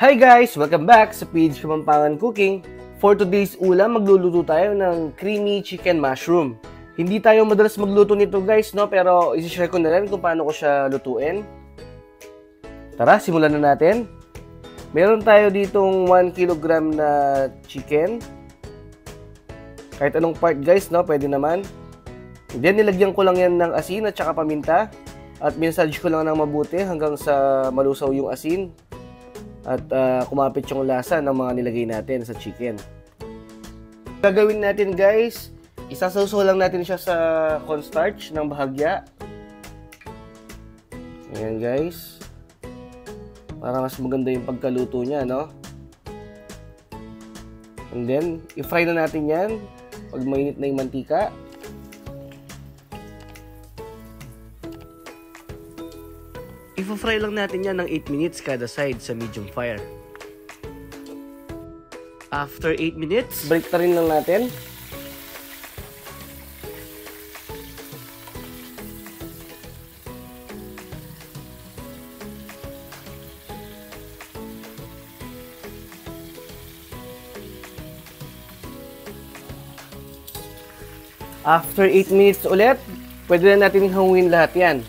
Hi guys! Welcome back sa page Kapampangan Cooking. For today's ulam, magluluto tayo ng creamy chicken mushroom. Hindi tayo madalas magluto nito guys, no? Pero isi-share ko na rin kung paano ko siya lutuin. Tara, simulan na natin. Meron tayo ditong 1 kg na chicken. Kahit anong part guys, no? Pwede naman. Then nilagyan ko lang yan ng asin at saka paminta. At minasage ko lang ng mabuti hanggang sa malusaw yung asin. At kumapit yung lasa ng mga nilagay natin sa chicken. Gagawin natin guys, isasawsaw lang natin siya sa cornstarch ng bahagya. Ayan guys. Para mas maganda yung pagkaluto niya, no? And then, i-fry na natin yan pag mainit na yung mantika. I-fry lang natin yan ng 8 minutes kada side sa medium fire. After 8 minutes, balik na rin lang natin. After 8 minutes ulit, pwede na natin hangawin lahat yan.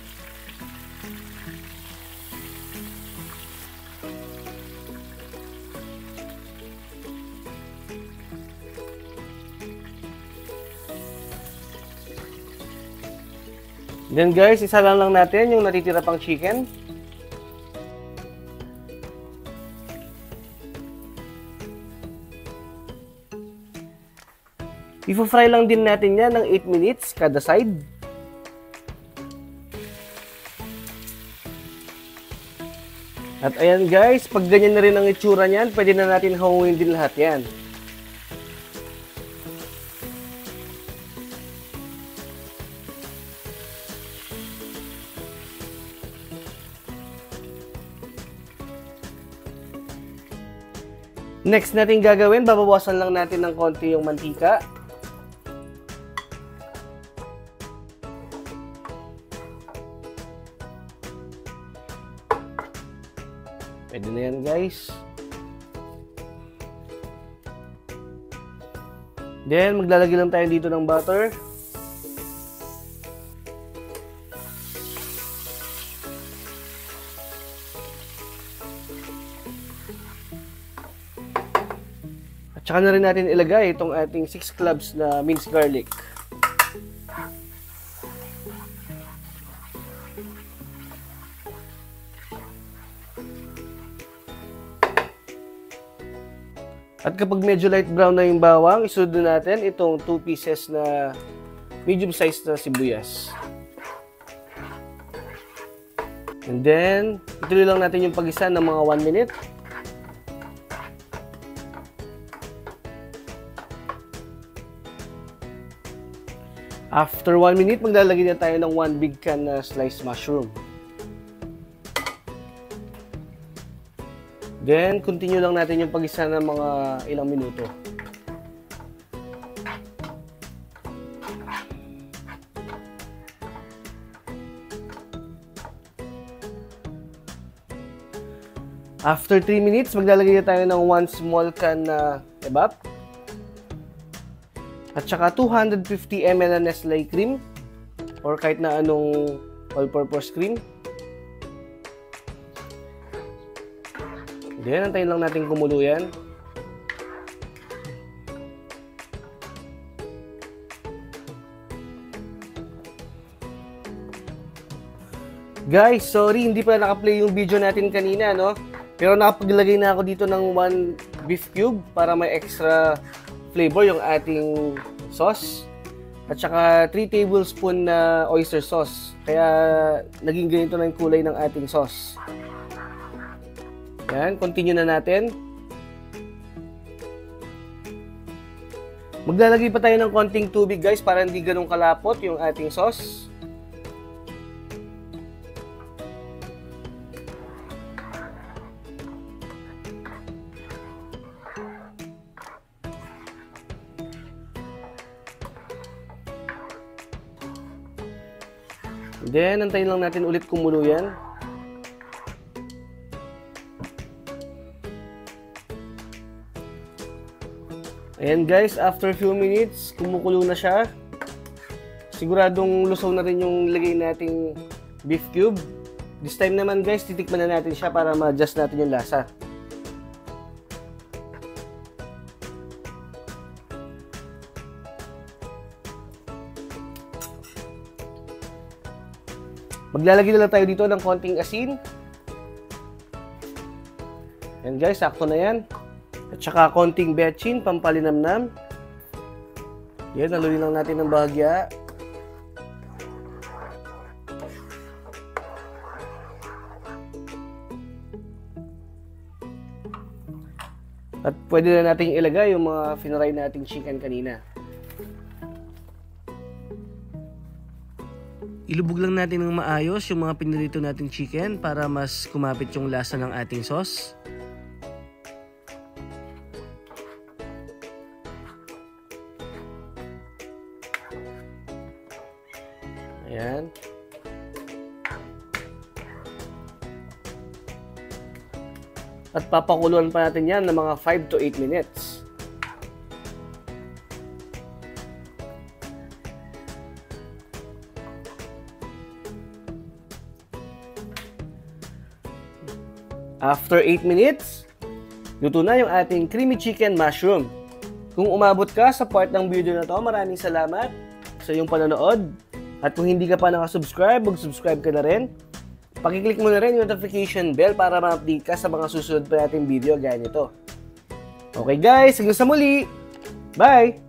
Then guys, isa lang natin yung natitira pang chicken. I-fry lang din natin yan ng 8 minutes kada side. At ayan guys, pag ganyan na rin ang itsura niyan, pwede na natin hangawin din lahat yan. Next natin gagawin, babawasan lang natin ng konti yung mantika. Pwede na yan guys. Then, maglalagay lang tayo dito ng butter. Tsaka na rin natin ilagay itong ating 6 cloves na minced garlic. At kapag medyo light brown na yung bawang, isunod natin itong 2 pieces na medium size na sibuyas. And then, ituloy lang natin yung pag-isa ng mga 1 minute. After 1 minute, maglalagay na tayo ng 1 big can na sliced mushroom. Then, continue lang natin yung pag-isa ng mga ilang minuto. After 3 minutes, maglalagay na tayo ng 1 small can na kebab. At saka 250 ml na Nestle cream or kahit na anong all-purpose cream. Then, antayin lang natin kumulo yan. Guys, sorry, hindi pala naka-play yung video natin kanina, no? Pero nakapaglagay na ako dito ng 1 beef cube para may extra flavor yung ating sauce. At saka 3 tablespoon na oyster sauce. Kaya naging ganito na yung kulay ng ating sauce. Yan, continue na natin. Maglalagay pa tayo ng konting tubig guys para hindi ganun kalapot yung ating sauce. Then, antayin lang natin ulit kumulo yan. And guys, after few minutes, kumukulo na siya. Siguradong lusaw na rin yung lagay nating beef cube. This time naman guys, titikman na natin siya para ma-adjust natin yung lasa. Maglalagay na lang tayo dito ng konting asin. Yan guys, sakto na yan. At saka konting betchin, pampalinamnam. Yan, haluin lang natin ng bahagya. At pwede na natin ilagay yung mga finaray nating chicken kanina. Ilubog lang natin ng maayos yung mga pinirito nating chicken para mas kumapit yung lasa ng ating sauce. Ayan. At papakuluan pa natin yan ng mga 5 to 8 minutes. After 8 minutes, luto na yung ating creamy chicken mushroom. Kung umabot ka sa part ng video na to, maraming salamat sa iyong panonood. At kung hindi ka pa nakasubscribe, mag-subscribe ka na rin. Pakiclick mo na rin yung notification bell para ma-update ka sa mga susunod pa nating video gaya nito. Okay guys, hanggang sa muli! Bye!